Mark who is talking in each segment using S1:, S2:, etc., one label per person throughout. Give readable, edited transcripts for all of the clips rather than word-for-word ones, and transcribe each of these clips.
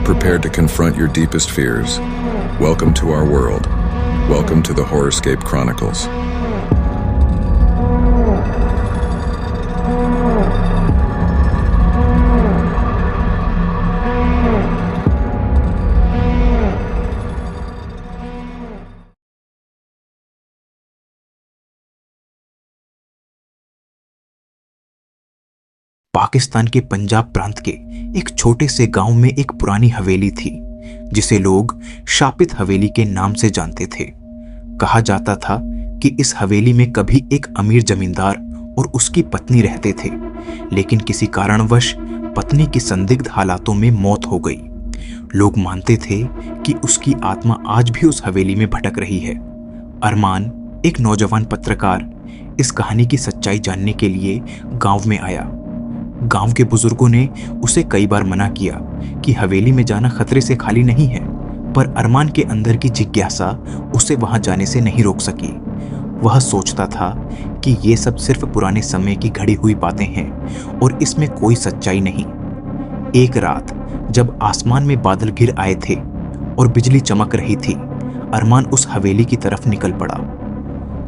S1: prepared to confront your deepest fears, welcome to our world. Welcome to the Horrorscape Chronicles.
S2: Pakistan के पंजाब प्रांत के एक छोटे से गांव में एक पुरानी हवेली थी जिसे लोग शापित हवेली के नाम से जानते थे। कहा जाता था कि इस हवेली में कभी एक अमीर जमींदार और उसकी पत्नी रहते थे, लेकिन किसी कारणवश पत्नी की संदिग्ध हालातों में मौत हो गई। लोग मानते थे कि उसकी आत्मा आज भी उस हवेली में भटक रही है। अरमान, एक नौजवान पत्रकार, इस कहानी की सच्चाई जानने के लिए गांव में आया। गांव के बुजुर्गों ने उसे कई बार मना किया कि हवेली में जाना खतरे से खाली नहीं है, पर अरमान के अंदर की जिज्ञासा उसे वहां जाने से नहीं रोक सकी। वह सोचता था कि ये सब सिर्फ पुराने समय की घड़ी हुई बातें हैं और इसमें कोई सच्चाई नहीं। एक रात जब आसमान में बादल घिर आए थे और बिजली चमक रही थी, अरमान उस हवेली की तरफ निकल पड़ा।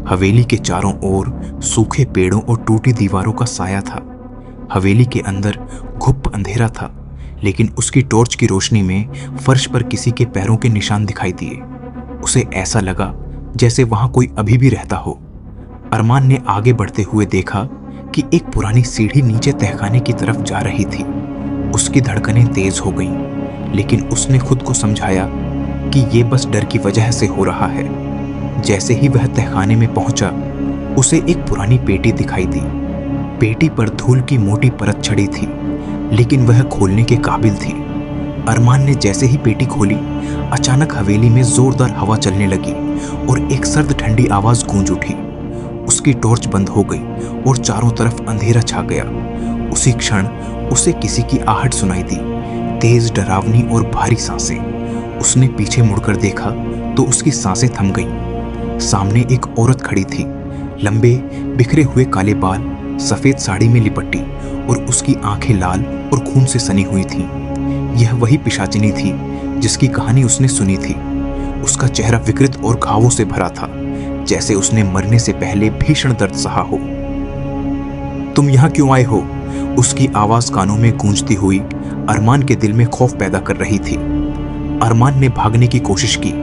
S2: हवेली के चारों ओर सूखे पेड़ों और टूटी दीवारों का साया था। हवेली के अंदर घुप अंधेरा था, लेकिन उसकी टॉर्च की रोशनी में फर्श पर किसी के पैरों के निशान दिखाई दिए। उसे ऐसा लगा जैसे वहां कोई अभी भी रहता हो। अरमान ने आगे बढ़ते हुए देखा कि एक पुरानी सीढ़ी नीचे तहखाने की तरफ जा रही थी। उसकी धड़कनें तेज हो गईं, लेकिन उसने खुद को समझाया कि ये बस डर की वजह से हो रहा है। जैसे ही वह तहखाने में पहुंचा, उसे एक पुरानी पेटी दिखाई दी। पेटी पर धूल की मोटी परत चढ़ी थी, लेकिन वह खोलने के काबिल थी। अरमान ने जैसे ही पेटी खोली, अचानक हवेली में जोरदार हवा चलने लगी और एक सर्द ठंडी आवाज गूंज उठी। उसकी टॉर्च बंद हो गई और चारों तरफ अंधेरा छा गया। उसी क्षण उसे किसी की आहट सुनाई दी, तेज, डरावनी और भारी सांसें। उसने पीछे मुड़कर देखा तो उसकी सांसें थम गईं। सामने एक औरत खड़ी थी, लंबे बिखरे हुए काले बाल, सफेद साड़ी में लिपटी और उसकी आंखें लाल और खून से सनी हुई थीं। यह वही पिशाचिनी थी जिसकी कहानी उसने सुनी थी। उसका चेहरा विकृत और घावों से भरा था, जैसे उसने मरने से पहले भीषण दर्द सहा हो। तुम यहाँ क्यों आए हो? उसकी आवाज कानों में गूंजती हुई अरमान के दिल में खौफ पैदा कर रही थी। अरमान ने भागने की कोशिश की,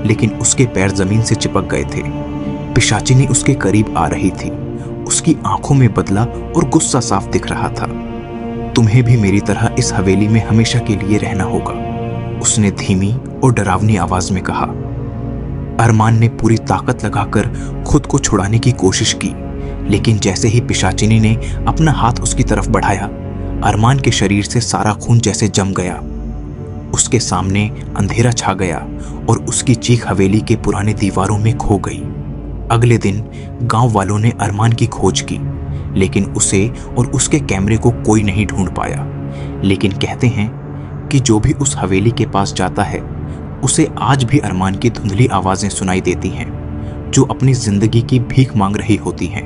S2: लेकिन उसके पैर जमीन से चिपक गए थे। पिशाचिनी उसके करीब आ रही थी। उसकी आंखों में बदला और गुस्सा साफ दिख रहा था। तुम्हें भी मेरी तरह इस हवेली में हमेशा के लिए रहना होगा, उसने धीमी और डरावनी आवाज में कहा। अरमान ने पूरी ताकत लगाकर खुद को छुड़ाने की कोशिश की, लेकिन जैसे ही पिशाचिनी ने अपना हाथ उसकी तरफ बढ़ाया, अरमान के शरीर से सारा खून जैसे जम गया। उसके सामने अंधेरा छा गया और उसकी चीख हवेली के पुराने दीवारों में खो गई। अगले दिन गांव वालों ने अरमान की खोज की, लेकिन उसे और उसके कैमरे को कोई नहीं ढूंढ पाया। लेकिन कहते हैं कि जो भी उस हवेली के पास जाता है, उसे आज भी अरमान की धुंधली आवाजें सुनाई देती हैं, जो अपनी जिंदगी की भीख मांग रही होती हैं।